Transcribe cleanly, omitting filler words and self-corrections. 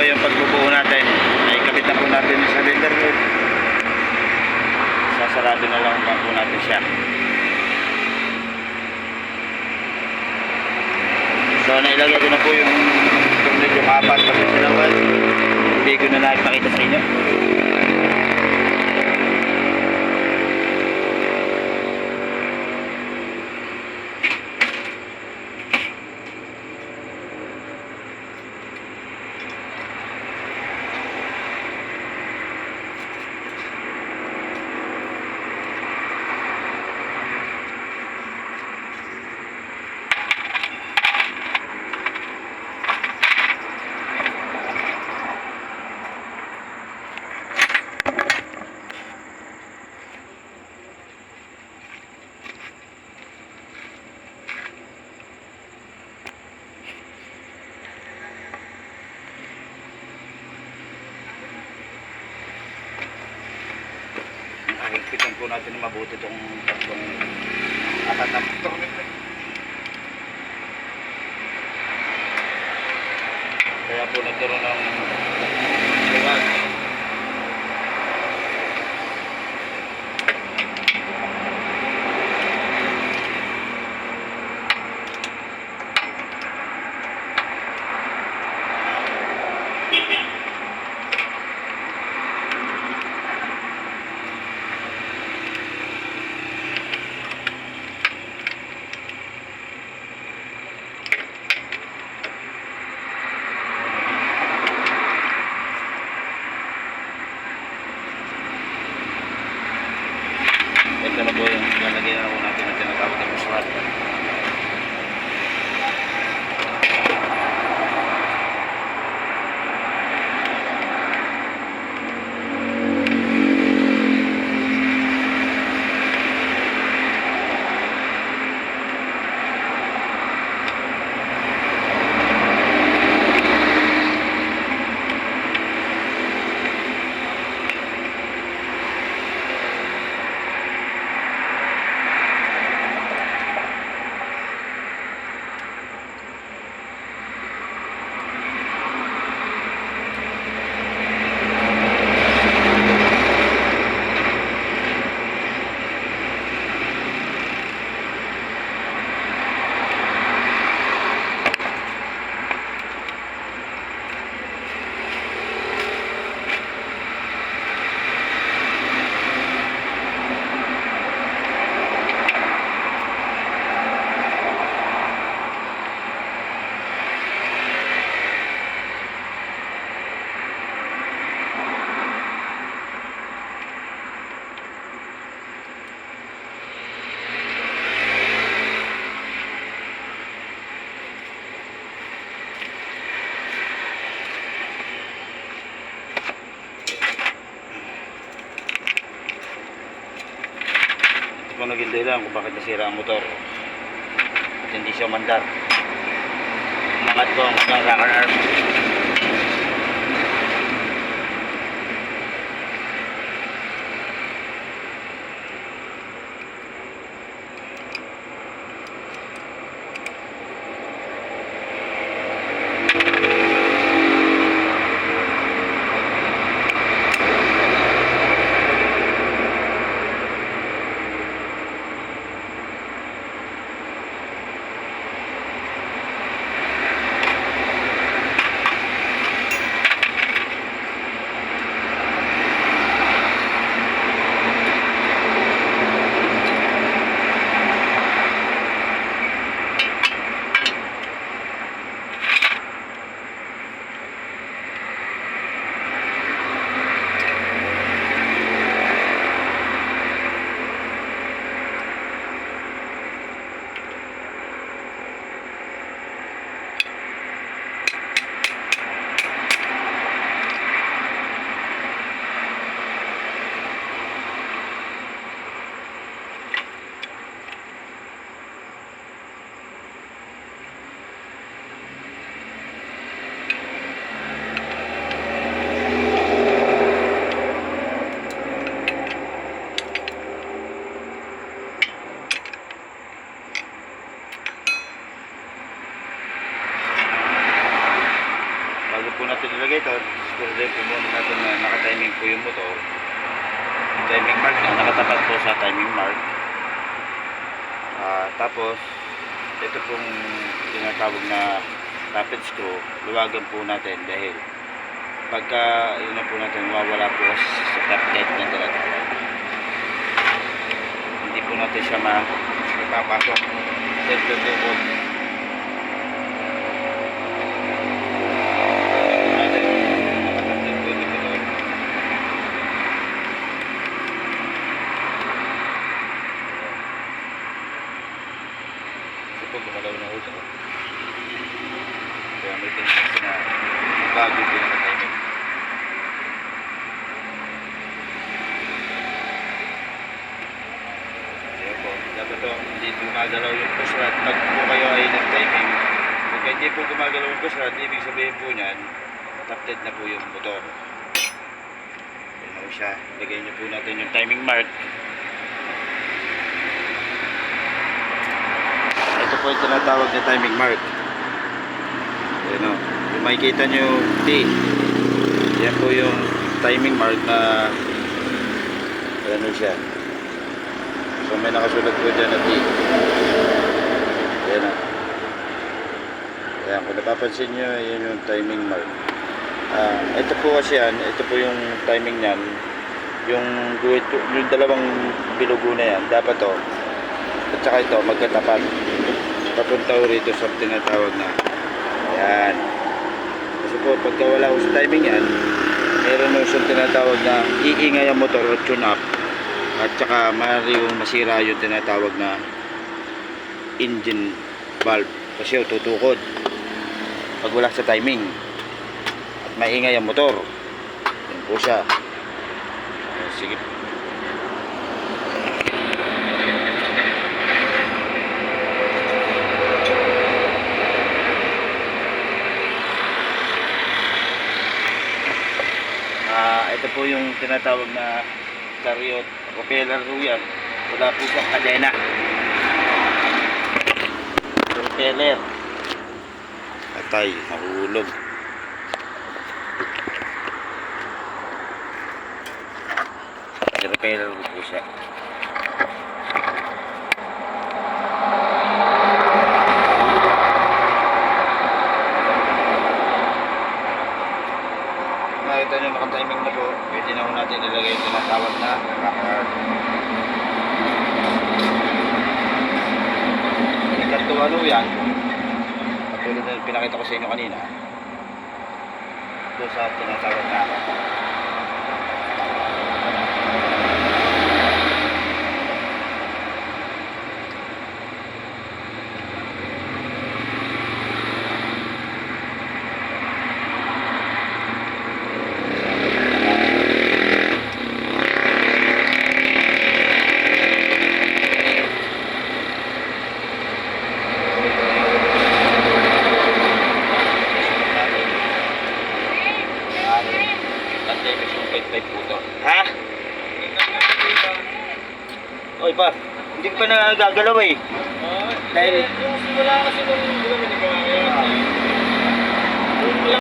yung pagbubuo natin ay kapit na po natin sa cylinder head. Sasarado na lang po natin siya. So nailagay ko na po yung medyo kapat kasi sinawan. Hindi ko na nakipakita sa inyo. Higpitan po natin na mabuti itong tatlong apat na tornilyo. Kaya po nagkaroon ng liwag. Ito na po yung lalagyan na po natin na tinatawag na musrat. Kung naging dahilan kung bakit nasira ang motor at hindi siya mandar. Umangat ko ang rocker arm. nilagay ito, siguro din po muna natin na naka-timing po yung motor. Yung timing mark na nakatapat po sa timing mark. Tapos, ito pong tinatawag na tappet screw, luwagan po natin dahil pagka yun na po natin, mawawala po sa top net na tinatawag. Hindi po natin siya mapapasok. Ito po. Gumalaw na uso. Kaya may tendency na bago po yung timing. Kaya po, dapat po hindi gumagalaw yung push rod. Pag po kayo ay nag-timing, kung hindi po gumagalaw yung push rod, ibig sabihin po niyan, top-dead na po yung motor. Ayan po siya. Lagay niyo po natin yung timing mark. Ito po yung tinatawag na timing mark. Ayan o. Kung makikita nyo yung T, yan po yung timing mark na ano siya. So may nakasulat po dyan na T. Ayan o. Ayan, kung napapansin nyo, yan yung timing mark. Ito po kasi yan, ito po yung timing nyan. Yung dalawang bilugo na yan, dapat to. At saka ito, magkatapat. Papunta ko rito sa tinatawag na ayan. Kasi po pagka wala ko sa timing yan, meron mo siyang tinatawag na iingay ang motor o tune up, at saka maaari yung masira yung tinatawag na engine valve kasi yung tutukod pag wala sa timing at maingay ang motor. Yan po siya. Sige. Ito po yung tinatawag na chariot propeller po yan. Wala po siyang kadena. Propeller. Atay, nahulog. Propeller po siya. Nakita nyo naka-timing na po, pwede na po natin ilagay yung tinatawag na rocker. Ikato ano yan, katulad na pinakita ko sa inyo kanina, ito sa tinatawag na ha? Oy pa, hindi pa nagagalaw eh. Dahil yung simula kasi nung